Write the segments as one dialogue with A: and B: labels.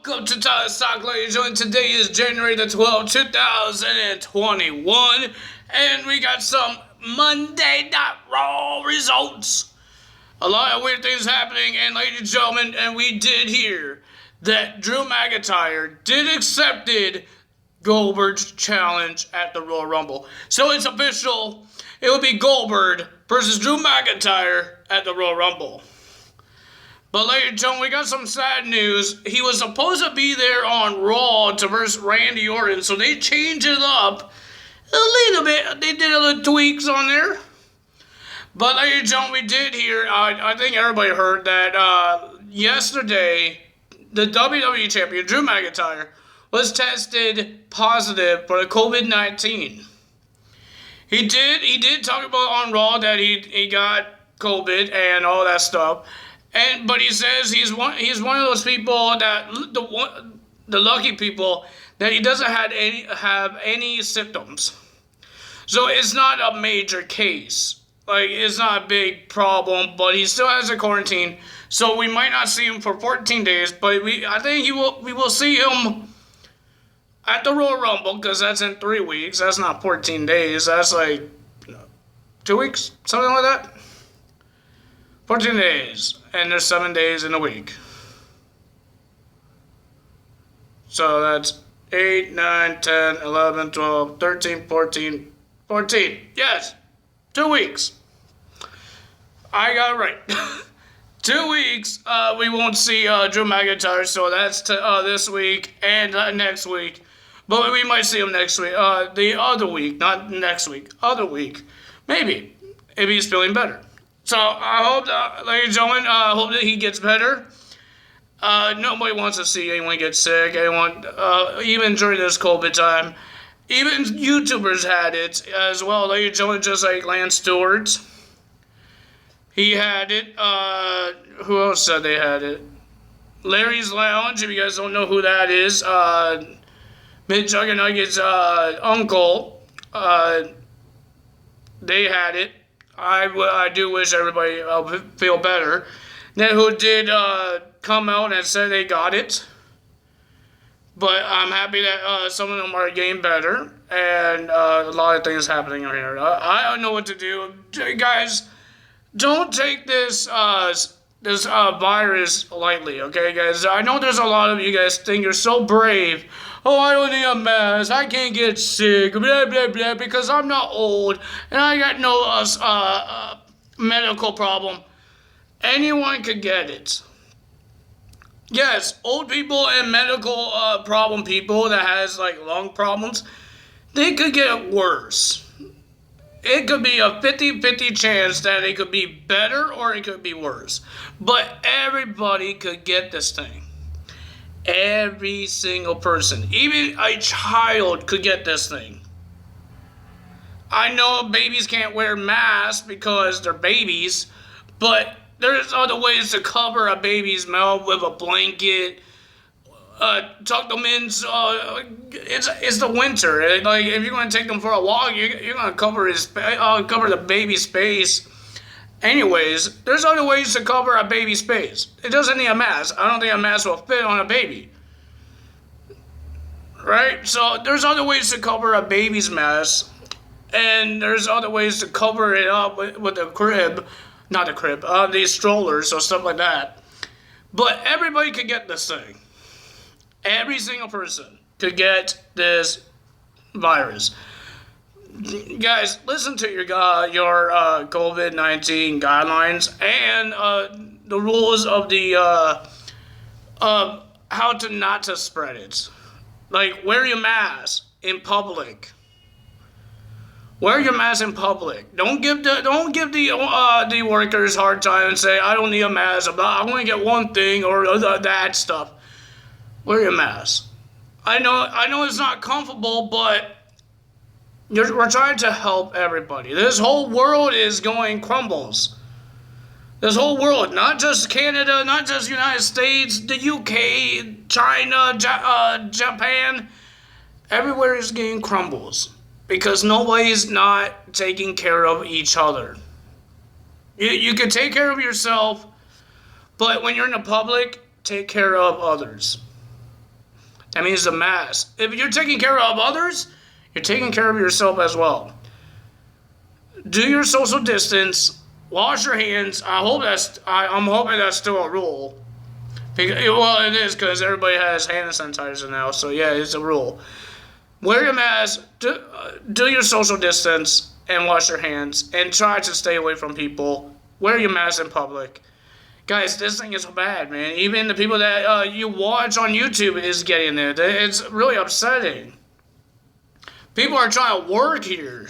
A: Welcome to Tyler's Talk, ladies and gentlemen. Today is January the 12th, 2021, and we got some Monday Night Raw results. A lot of weird things happening, and ladies and gentlemen, and we did hear that Drew McIntyre did accepted Goldberg's challenge at the Royal Rumble. So it's official. It will be Goldberg versus Drew McIntyre at the Royal Rumble. But ladies and gentlemen, we got some sad news. He was supposed to be there on Raw to versus Randy Orton, so they changed it up a little bit. They did a little tweaks on there. But ladies and gentlemen, we did hear, I think everybody heard that yesterday, the WWE Champion, Drew McIntyre, was tested positive for the COVID-19. He did talk about on Raw that he got COVID and all that stuff. But he says he's one of those people that the lucky people that he doesn't have any symptoms. So it's not a major case. Like, it's not a big problem, but he still has a quarantine. So we might not see him for 14 days, but I think we will see him at the Royal Rumble, because that's in 3 weeks. That's not 14 days. That's like 2 weeks, something like that. 14 days, and there's 7 days in a week. So that's 8, 9, 10, 11, 12, 13, 14, 14. Yes, 2 weeks. I got it right. 2 weeks, we won't see Drew McIntyre, so that's this week and next week. But we might see him next week. The other week, not next week, other week. Maybe, if he's feeling better. So I hope, ladies and gentlemen, I hope that he gets better. Nobody wants to see anyone get sick. Anyone, even during this COVID time. Even YouTubers had it as well, ladies and gentlemen, just like Lance Stewart. He had it. Who else said they had it? Larry's Lounge, if you guys don't know who that is. Mid-Juggernaut's uncle. They had it. I do wish everybody feel better. Then who did come out and said they got it. But I'm happy that some of them are getting better. And a lot of things happening here. I don't know what to do. Guys, don't take this virus lightly, okay, guys? I know there's a lot of you guys think you're so brave. Oh, I don't need a mask. I can't get sick. Blah, blah, blah. Because I'm not old. And I got no medical problem. Anyone could get it. Yes, old people and medical problem people that has, like, lung problems, they could get worse. It could be a 50-50 chance that it could be better or it could be worse. But everybody could get this thing. Every single person, even a child, could get this thing. I know babies can't wear masks because they're babies, but there's other ways to cover a baby's mouth with a blanket. Tuck them in. It's the winter. Like, if you're going to take them for a walk, you're going to cover the baby's face. Anyways, there's other ways to cover a baby's face. It doesn't need a mask. I don't think a mask will fit on a baby. Right? So there's other ways to cover a baby's mask. And there's other ways to cover it up with a crib. Not a crib. These strollers or stuff like that. But everybody could get this thing. Every single person could get this virus. Guys, listen to your COVID-19 guidelines and the rules of the how to not to spread it. Like, wear your mask in public. Wear your mask in public. Don't give the workers a hard time and say, I don't need a mask. I'm going to get one thing or that stuff. Wear your mask. I know it's not comfortable, but we're trying to help everybody. This whole world is going crumbles. This whole world, not just Canada, not just United States, the UK, China, Japan, everywhere is getting crumbles because nobody's not taking care of each other. You can take care of yourself, but when you're in the public, take care of others. That means the mask. If you're taking care of others, you're taking care of yourself as well. Do your social distance. Wash your hands. I'm hoping that's still a rule. Well, it is because everybody has hand sanitizer now. So yeah, it's a rule. Wear your mask. Do your social distance and wash your hands. And try to stay away from people. Wear your mask in public. Guys, this thing is bad, man. Even the people that you watch on YouTube is getting it. It's really upsetting. People are trying to work here.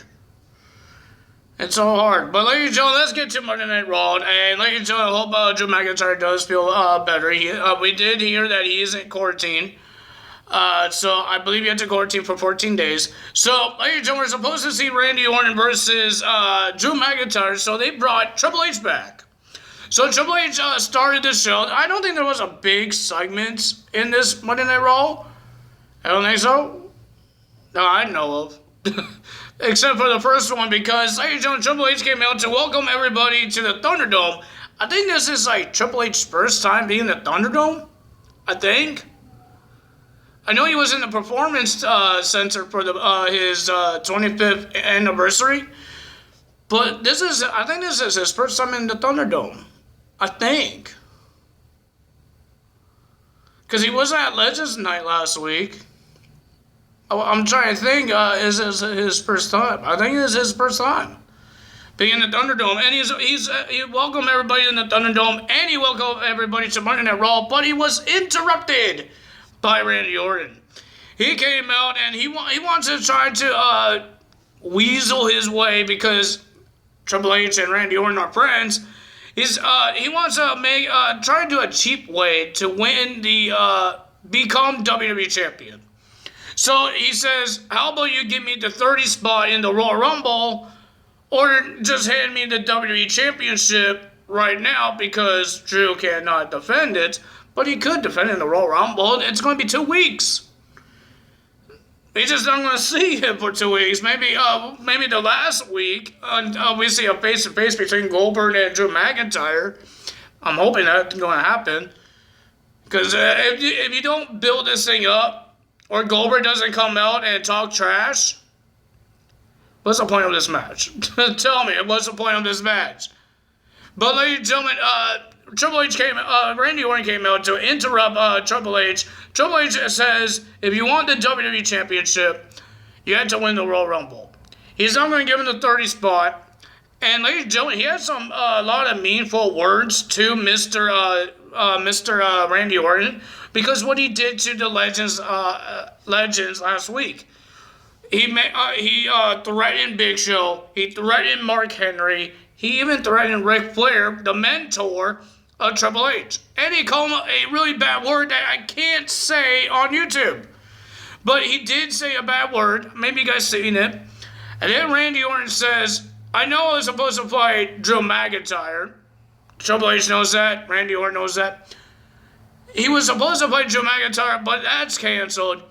A: It's so hard. But ladies and gentlemen, let's get to Monday Night Raw. And ladies and gentlemen, I hope Drew McIntyre does feel better. We did hear that he is in quarantine. So I believe he had to quarantine for 14 days. So, ladies and gentlemen, we're supposed to see Randy Orton versus Drew McIntyre. So they brought Triple H back. So Triple H started the show. I don't think there was a big segment in this Monday Night Raw. I don't think so. No, I know of. Except for the first one, because ladies and gentlemen, Triple H came out to welcome everybody to the Thunderdome. I think this is like Triple H's first time being in the Thunderdome. I think. I know he was in the Performance Center for his 25th anniversary. But I think this is his first time in the Thunderdome. I think. Because he was at Legends Night last week. I'm trying to think, is this his first time? I think it is his first time being in the Thunderdome. And he welcomed everybody in the Thunderdome, and he welcomed everybody to Monday Night Raw, but he was interrupted by Randy Orton. He came out, and he wants to try to weasel his way, because Triple H and Randy Orton are friends. He wants to try to do a cheap way to win the become WWE champion. So he says, how about you give me the 30 spot in the Royal Rumble, or just hand me the WWE Championship right now, because Drew cannot defend it, but he could defend it in the Royal Rumble. It's going to be 2 weeks. He's just not going to see him for 2 weeks. Maybe the last week, we see a face-to-face between Goldberg and Drew McIntyre. I'm hoping that's going to happen. Because if you don't build this thing up, or Goldberg doesn't come out and talk trash, what's the point of this match? Tell me, what's the point of this match? But ladies and gentlemen, Randy Orton came out to interrupt Triple H. Triple H says, if you want the WWE Championship, you have to win the Royal Rumble. He's not going to give him the 30 spot. And ladies and gentlemen, he had a lot of meaningful words to Mr. Randy Orton, because what he did to the Legends last week. He threatened Big Show. He threatened Mark Henry. He even threatened Ric Flair, the mentor of Triple H. And he called him a really bad word that I can't say on YouTube. But he did say a bad word. Maybe you guys seen it. And then Randy Orton says, I know I was supposed to fight Drew McIntyre. Triple H knows that. Randy Orton knows that. He was supposed to fight Drew McIntyre, but that's canceled.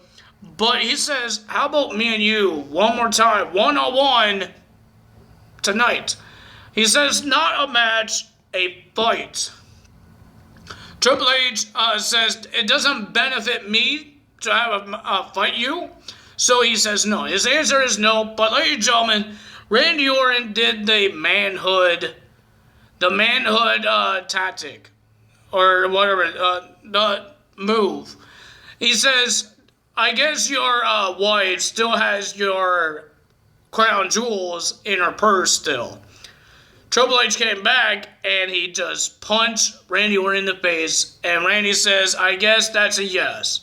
A: But he says, how about me and you one more time, one-on-one tonight? He says, not a match, a fight. Triple H says, it doesn't benefit me to have a fight you. So he says no. His answer is no. But ladies and gentlemen, Randy Orton did the manhood tactic, or whatever, the move. He says, I guess your wife still has your crown jewels in her purse still. Triple H came back, and he just punched Randy Orton in the face, and Randy says, I guess that's a yes.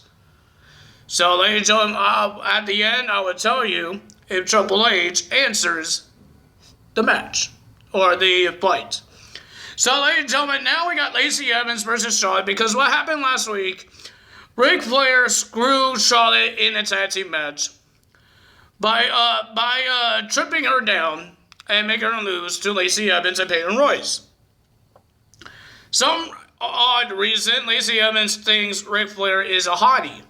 A: So, ladies and gentlemen, at the end, I would tell you if Triple H answers the match, or the fight. So, ladies and gentlemen, now we got Lacey Evans versus Charlotte, because what happened last week, Ric Flair screwed Charlotte in a tag team match by tripping her down and making her lose to Lacey Evans and Peyton Royce. Some odd reason, Lacey Evans thinks Ric Flair is a hottie.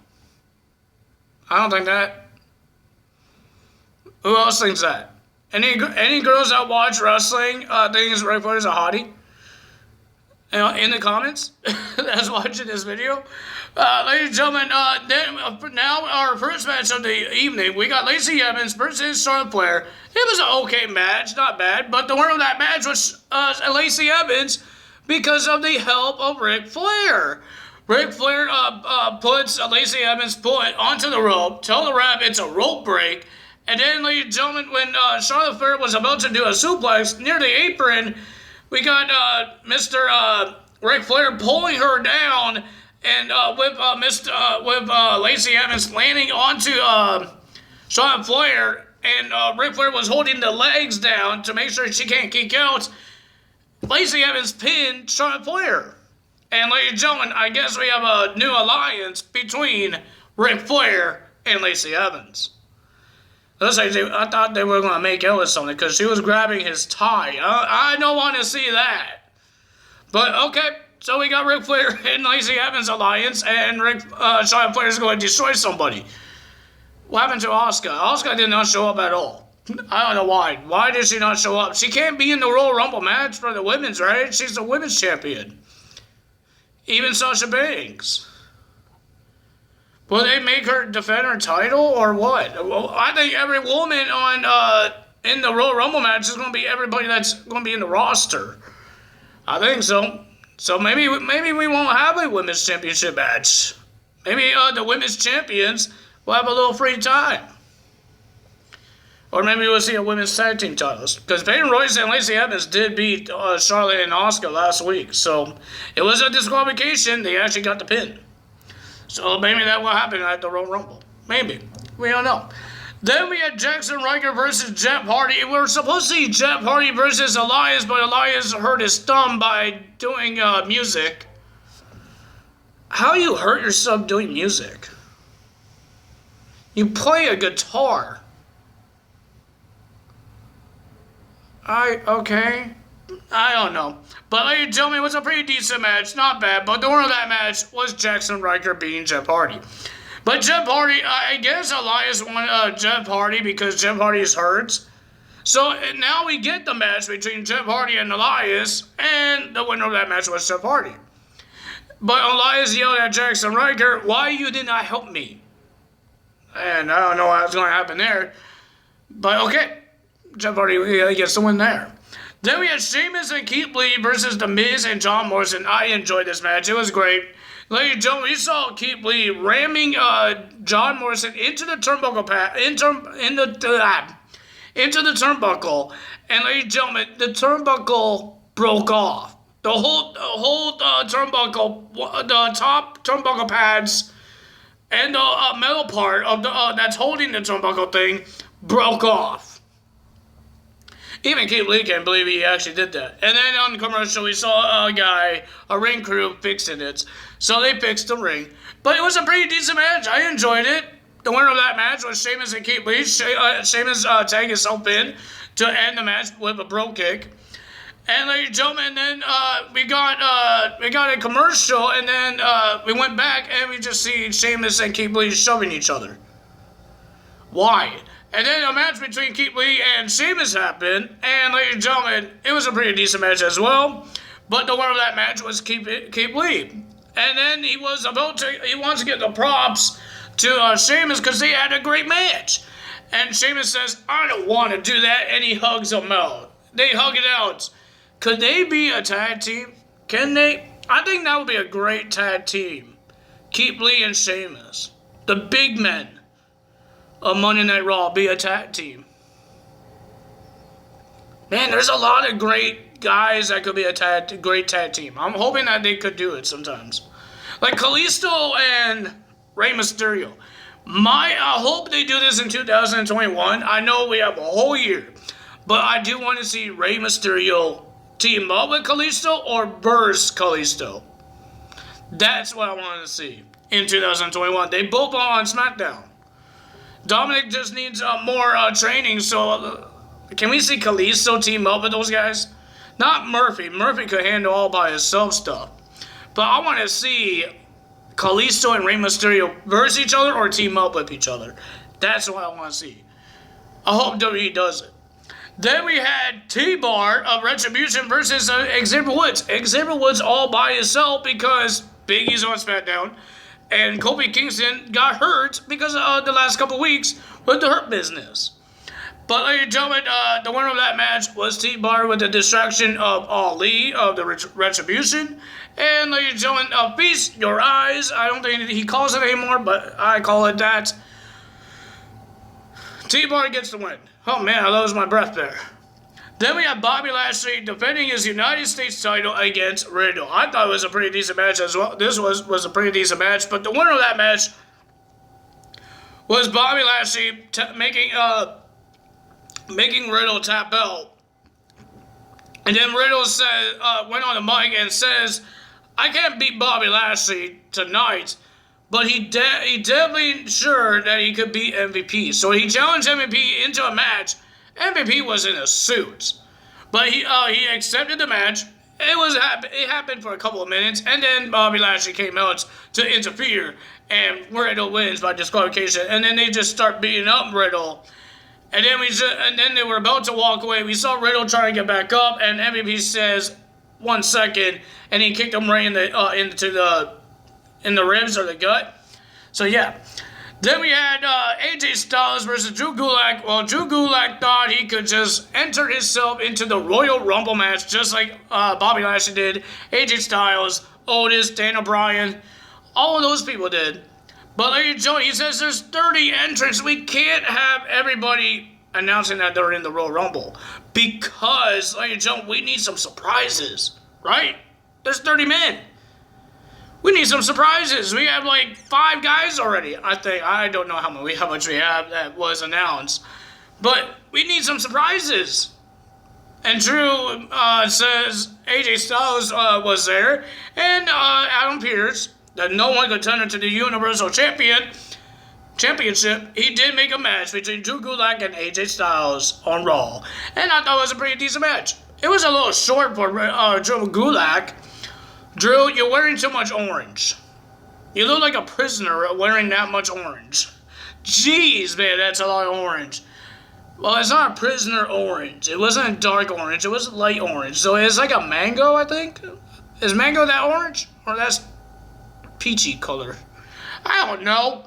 A: I don't think that. Who else thinks that? Any girls that watch wrestling thinks Ric Flair is a hottie? In the comments that's watching this video. Ladies and gentlemen, then now our first match of the evening, we got Lacey Evans versus Charlotte Flair. It was an okay match, not bad, but the winner of that match was Lacey Evans because of the help of Ric Flair. Ric Flair puts Lacey Evans' foot onto the rope, tell the ref it's a rope break, and then, ladies and gentlemen, when Charlotte Flair was about to do a suplex near the apron, we got Mr. Ric Flair pulling her down, and with Lacey Evans landing onto Charlotte Flair, and Ric Flair was holding the legs down to make sure she can't kick out. Lacey Evans pinned Charlotte Flair. And ladies and gentlemen, I guess we have a new alliance between Ric Flair and Lacey Evans. I thought they were going to make out with something because she was grabbing his tie. I don't want to see that. But okay, so we got Ric Flair and Lacey Evans alliance, and Charlotte Flair is going to destroy somebody. What happened to Asuka? Asuka did not show up at all. I don't know why. Why did she not show up? She can't be in the Royal Rumble match for the women's, right? She's the women's champion. Even Sasha Banks. Will they make her defend her title or what? Well, I think every woman in the Royal Rumble match is going to be everybody that's going to be in the roster. I think so. So maybe we won't have a women's championship match. Maybe the women's champions will have a little free time. Or maybe we'll see a women's tag team titles. Because Peyton Royce and Lacey Evans did beat Charlotte and Asuka last week. So it was a disqualification. They actually got the pin. So maybe that will happen at the Royal Rumble. Maybe. We don't know. Then we had Jackson Ryker versus Jeff Hardy. We were supposed to see Jeff Hardy versus Elias, but Elias hurt his thumb by doing music. How you hurt yourself doing music? You play a guitar. Okay. I don't know. But ladies and gentlemen, it was a pretty decent match. Not bad. But the winner of that match was Jackson Ryker beating Jeff Hardy. But Jeff Hardy, I guess Elias won Jeff Hardy because Jeff Hardy is hurt. So now we get the match between Jeff Hardy and Elias. And the winner of that match was Jeff Hardy. But Elias yelled at Jackson Ryker, "Why you did not help me?" And I don't know what's going to happen there. But okay. Jeff Hardy gets the win there. Then we had Sheamus and Keith Lee versus The Miz and John Morrison. I enjoyed this match. It was great. Ladies and gentlemen, we saw Keith Lee ramming John Morrison into the turnbuckle into the turnbuckle. And ladies and gentlemen, the turnbuckle broke off. The whole turnbuckle, the top turnbuckle pads, and the metal part of that's holding the turnbuckle thing broke off. Even Keith Lee can't believe he actually did that. And then on the commercial, we saw a ring crew fixing it. So they fixed the ring. But it was a pretty decent match. I enjoyed it. The winner of that match was Sheamus and Keith Lee. Sheamus tagged himself in to end the match with a bro kick. And ladies and gentlemen, then we got a commercial, and then we went back and we just see Sheamus and Keith Lee shoving each other. Why? And then a match between Keith Lee and Sheamus happened, and ladies and gentlemen, it was a pretty decent match as well. But the winner of that match was Keith Lee. And then he wants to get the props to Sheamus because they had a great match. And Sheamus says, "I don't want to do that," and he hugs him out. They hug it out. Could they be a tag team? Can they? I think that would be a great tag team. Keith Lee and Sheamus. The big men of Monday Night Raw be a tag team. Man, there's a lot of great guys that could be a great tag team. I'm hoping that they could do it sometimes. Like Kalisto and Rey Mysterio. I hope they do this in 2021. I know we have a whole year. But I do want to see Rey Mysterio team up with Kalisto or burst Kalisto. That's what I want to see in 2021. They both are on SmackDown. Dominic just needs more training, so can we see Kalisto team up with those guys? Not Murphy. Murphy could handle all by himself stuff. But I want to see Kalisto and Rey Mysterio versus each other or team up with each other. That's what I want to see. I hope WWE does it. Then we had T-Bar of Retribution versus Xavier Woods. Xavier Woods all by himself because Big E's on SmackDown. And Kofi Kingston got hurt because of the last couple weeks with the Hurt Business. But, ladies and gentlemen, the winner of that match was T-Bar with the distraction of Ali of the Retribution. And, ladies and gentlemen, Feast Your Eyes. I don't think he calls it anymore, but I call it that. T-Bar gets the win. Oh, man, I lost my breath there. Then we have Bobby Lashley defending his United States title against Riddle. I thought it was a pretty decent match as well. This was a pretty decent match, but the winner of that match was Bobby Lashley making Riddle tap out. And then Riddle went on the mic and says, I can't beat Bobby Lashley tonight, but he definitely sure that he could beat MVP. So he challenged MVP into a match. MVP was in a suit, but he accepted the match. It happened for a couple of minutes, and then Bobby Lashley came out to interfere, and Riddle wins by disqualification. And then they just start beating up Riddle, and then they were about to walk away. We saw Riddle trying to get back up, and MVP says 1 second, and he kicked him right in the ribs or the gut. So yeah. Then we had AJ Styles versus Drew Gulak. Well, Drew Gulak thought he could just enter himself into the Royal Rumble match just like Bobby Lashley did. AJ Styles, Otis, Daniel Bryan, all of those people did. But ladies and gentlemen, he says there's 30 entrants. We can't have everybody announcing that they're in the Royal Rumble. Because, ladies and gentlemen, we need some surprises, right? There's 30 men. We need some surprises. We have like 5 guys already. I don't know how much we have that was announced. But we need some surprises. And Drew says AJ Styles was there. And Adam Pearce, the no one contender to the Universal Championship, he did make a match between Drew Gulak and AJ Styles on Raw. And I thought it was a pretty decent match. It was a little short for Drew Gulak. Drew, you're wearing too much orange. You look like a prisoner wearing that much orange. Jeez, man, that's a lot of orange. Well, it's not a prisoner orange. It wasn't a dark orange. It was light orange. So it's like a mango, I think. Is mango that orange? Or that's peachy color? I don't know.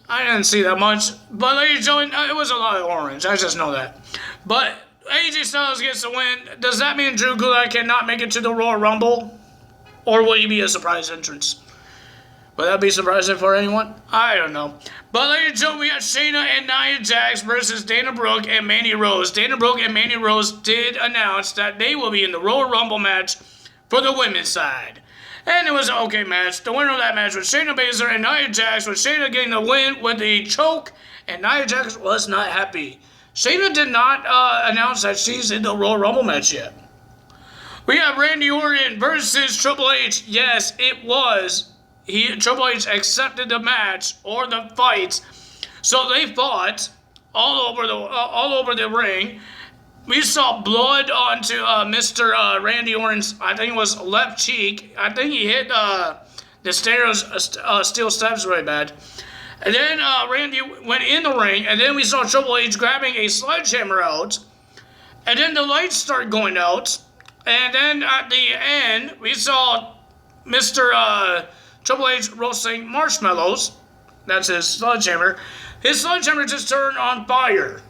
A: I didn't see that much. But ladies and gentlemen, it was a lot of orange. I just know that. But AJ Styles gets the win. Does that mean Drew Gulak cannot make it to the Royal Rumble? Or will he be a surprise entrance? Will that be surprising for anyone? I don't know. But ladies and gentlemen, we got Shayna and Nia Jax versus Dana Brooke and Mandy Rose. Dana Brooke and Mandy Rose did announce that they will be in the Royal Rumble match for the women's side. And it was an okay match. The winner of that match was Shayna Baszler and Nia Jax, with Shayna getting the win with the choke, and Nia Jax was not happy. Shayna did not announce that she's in the Royal Rumble match yet. We have Randy Orton versus Triple H. Yes, it was. Triple H accepted the match or the fight, so they fought all over the ring. We saw blood onto Mr. Randy Orton's, I think it was left cheek. I think he hit the steel steps really bad. And then Randy went in the ring, and then we saw Triple H grabbing a sledgehammer out, and then the lights started going out. And then at the end, we saw Mr. Triple H roasting marshmallows. That's his sledgehammer. His sledgehammer just turned on fire.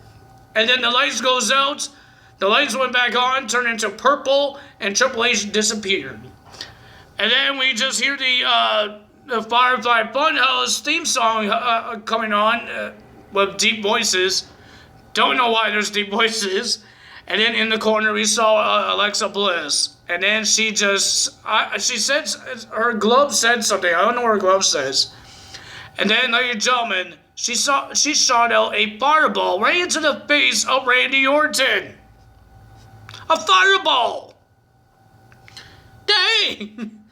A: And then the lights goes out. The lights went back on, turned into purple, and Triple H disappeared. And then we just hear the Firefly Funhouse theme song coming on with deep voices. Don't know why there's deep voices. And then in the corner, we saw Alexa Bliss. And then she said, her glove said something. I don't know what her glove says. And then, ladies and gentlemen, she shot out a fireball right into the face of Randy Orton. A fireball! Dang!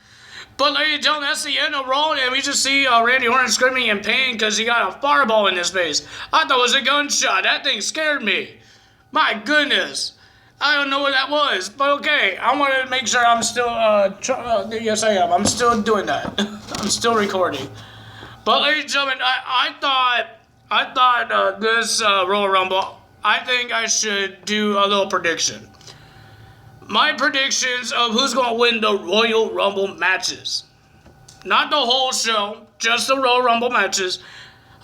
A: But, ladies and gentlemen, that's the end of Raw, and we just see Randy Orton screaming in pain because he got a fireball in his face. I thought it was a gunshot. That thing scared me. My goodness. I don't know what that was, but okay. I want to make sure I'm still, yes I am. I'm still doing that. I'm still recording. But ladies and gentlemen, I thought this Royal Rumble, I think I should do a little prediction. My predictions of who's going to win the Royal Rumble matches. not the whole show, just the Royal Rumble matches.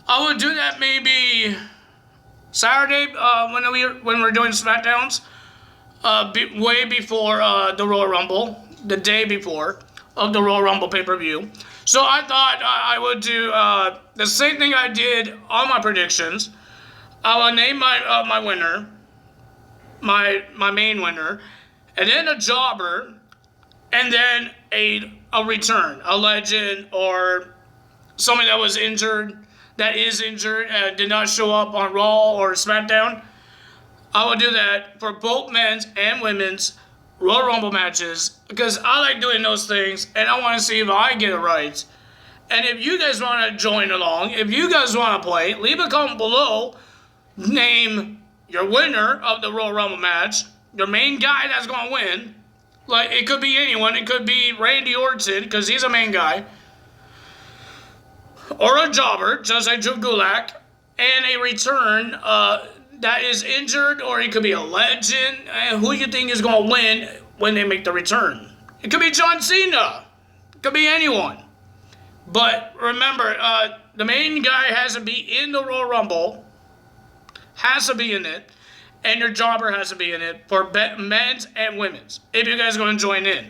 A: I would do that maybe Saturday when we're doing SmackDowns, way before the Royal Rumble, the day before of the Royal Rumble pay-per-view. So I thought I would do the same thing I did on my predictions. I will name my winner, my main winner, and then a jobber, and then a return, a legend, or somebody that was injured, that is injured, did not show up on Raw or SmackDown. I will do that for both men's and women's Royal Rumble matches because I like doing those things, and I want to see if I get it right. And if you guys want to join along, if you guys want to play, leave a comment below. Name your winner of the Royal Rumble match, your main guy that's going to win. Like, it could be anyone. It could be Randy Orton, because he's a main guy. Or a jobber, just like Drew Gulak. And a return that is injured, or it could be a legend. Who you think is going to win when they make the return? It could be John Cena. It could be anyone. But remember, the main guy has to be in the Royal Rumble. Has to be in it. And your jobber has to be in it for men's and women's, if you guys are going to join in.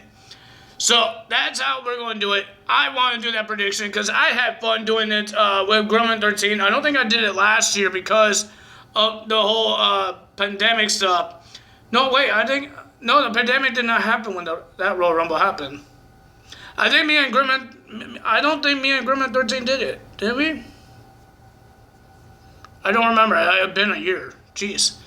A: So that's how we're going to do it. I want to do that prediction because I had fun doing it with Grumman 13. I don't think I did it last year because of the whole pandemic stuff. No, wait, the pandemic did not happen when that Royal Rumble happened. I don't think me and Grumman 13 did it. Did we? I don't remember. It's been a year. Jeez.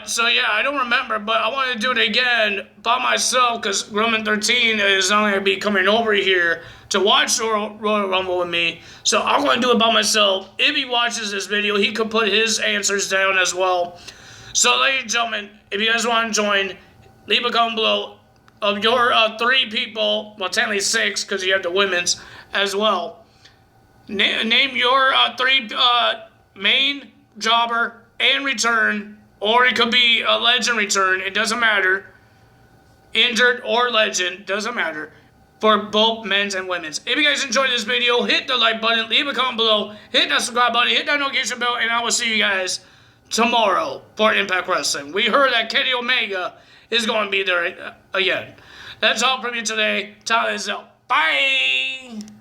A: So yeah, I don't remember, but I want to do it again by myself because Grumman 13 is not going to be coming over here to watch the Royal Rumble with me. So I'm going to do it by myself. If he watches this video, he could put his answers down as well. So ladies and gentlemen, if you guys want to join, leave a comment below of your 3 people, well technically 6 because you have the women's as well. Name your 3 main, jobber, and return. Or it could be a legend return. It doesn't matter. Injured or legend. Doesn't matter. For both men's and women's. If you guys enjoyed this video, hit the like button. Leave a comment below. Hit that subscribe button. Hit that notification bell. And I will see you guys tomorrow for Impact Wrestling. We heard that Kenny Omega is going to be there again. That's all from me today. Time is up. Bye.